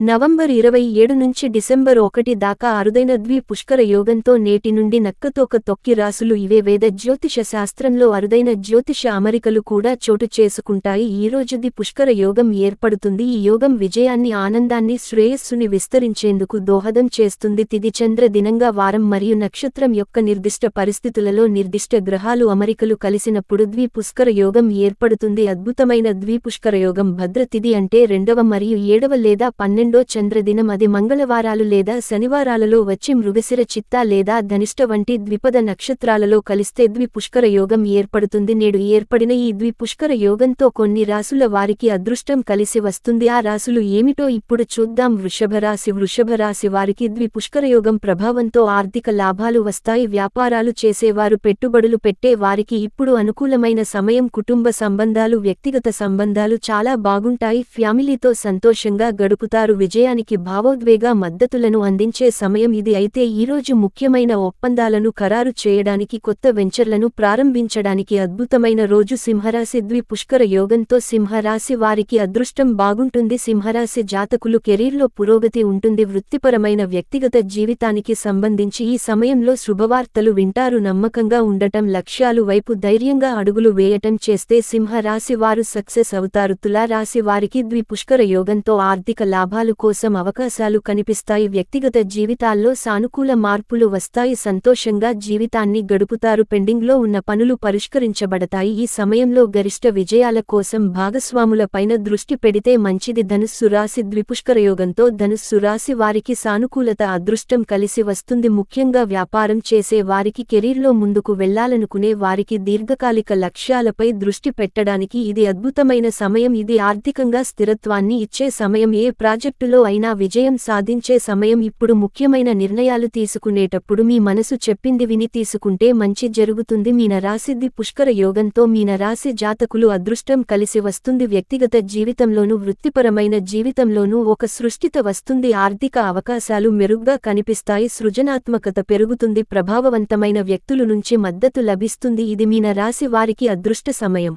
November 27 నుంచి December 1 దాకా అరుదైన పుష్కర యోగంతో నేటి నుండి నక్కతోక తొక్కి రాసులు ఇవే వేద జ్యోతిష శాస్త్రంలో అరుదైన జ్యోతిష అమరికలు కూడా చోటు చేసుకుంటాయి. ఈ రోజు పుష్కర యోగం ఏర్పడుతుంది. ఈ యోగం విజయాన్ని, ఆనందాన్ని, శ్రేయస్సుని విస్తరించేందుకు దోహదం చేస్తుంది. తిథి చంద్ర దినంగా వారం మరియు నక్షత్రం యొక్క నిర్దిష్ట పరిస్థితులలో నిర్దిష్ట గ్రహాలు అమరికలు కలిసినప్పుడు పుష్కర యోగం ఏర్పడుతుంది. అద్భుతమైన పుష్కర యోగం భద్ర తిథి అంటే 2వ మరియు 7వ లేదా 12వ చంద్రదినం. అది మంగళవారాలు లేదా శనివారాలలో వచ్చి మృగశిర, చిత్త లేదా ధనిష్ట వంటి ద్విపద నక్షత్రాలలో కలిస్తే పుష్కర యోగం ఏర్పడుతుంది. నేడు ఏర్పడిన ఈ పుష్కర యోగంతో కొన్ని రాసుల వారికి అదృష్టం కలిసి వస్తుంది. ఆ రాసులు ఏమిటో ఇప్పుడు చూద్దాం. వృషభరాశి వారికి పుష్కరయోగం ప్రభావంతో ఆర్థిక లాభాలు వస్తాయి. వ్యాపారాలు చేసేవారు, పెట్టుబడులు పెట్టే వారికి ఇప్పుడు అనుకూలమైన సమయం. కుటుంబ సంబంధాలు, వ్యక్తిగత సంబంధాలు చాలా బాగుంటాయి. ఫ్యామిలీతో సంతోషంగా గడుపుతారు. విజయానికి భావోద్వేగ మద్దతులను అందించే సమయం ఇది. అయితే ఈరోజు ముఖ్యమైన ఒప్పందాలను ఖరారు చేయడానికి, కొత్త వెంచర్లను ప్రారంభించడానికి అద్భుతమైన రోజు. సింహరాశి పుష్కర యోగంతో సింహరాశి వారికి అదృష్టం బాగుంటుంది. సింహరాశి జాతకులు కెరీర్లో పురోగతి ఉంటుంది. వృత్తిపరమైన, వ్యక్తిగత జీవితానికి సంబంధించి ఈ సమయంలో శుభవార్తలు వింటారు. నమ్మకంగా ఉండటం, లక్ష్యాలు వైపు ధైర్యంగా అడుగులు వేయటం చేస్తే సింహరాశి వారు సక్సెస్ అవుతారు. తులారాశి వారికి పుష్కర యోగంతో ఆర్థిక లాభాలు కోసం అవకాశాలు కనిపిస్తాయి. వ్యక్తిగత జీవితాల్లో సానుకూల మార్పులు వస్తాయి. సంతోషంగా జీవితాన్ని గడుపుతారు. పెండింగ్లో ఉన్న పనులు పరిష్కరించబడతాయి. ఈ సమయంలో గరిష్ట విజయాల కోసం భాగస్వాముల పైన దృష్టి పెడితే మంచిది. ధనుస్సు రాశి పుష్కరయోగంతో ధనుస్సు రాశి వారికి సానుకూలత, అదృష్టం కలిసి వస్తుంది. ముఖ్యంగా వ్యాపారం చేసే వారికి, కెరీర్లో ముందుకు వెళ్లాలనుకునే వారికి దీర్ఘకాలిక లక్ష్యాలపై దృష్టి పెట్టడానికి ఇది అద్భుతమైన సమయం. ఇది ఆర్థికంగా స్థిరత్వాన్ని ఇచ్చే సమయం. ఏ ప్రాజెక్టులో అయినా విజయం సాధించే సమయం. ఇప్పుడు ముఖ్యమైన నిర్ణయాలు తీసుకునేటప్పుడు మీ మనసు చెప్పింది విని తీసుకుంటే మంచి జరుగుతుంది. మీనరాశి పుష్కర యోగంతో మీనరాశి జాతకులు అదృష్టం కలిసి వస్తుంది. వ్యక్తిగత జీవితంలోనూ, వృత్తిపరమైన జీవితంలోనూ ఒక సృష్టిత వస్తుంది. ఆర్థిక అవకాశాలు మెరుగ్గా కనిపిస్తాయి. సృజనాత్మకత పెరుగుతుంది. ప్రభావవంతమైన వ్యక్తుల నుంచి మద్దతు లభిస్తుంది. ఇది మీనరాశి వారికి అదృష్ట సమయం.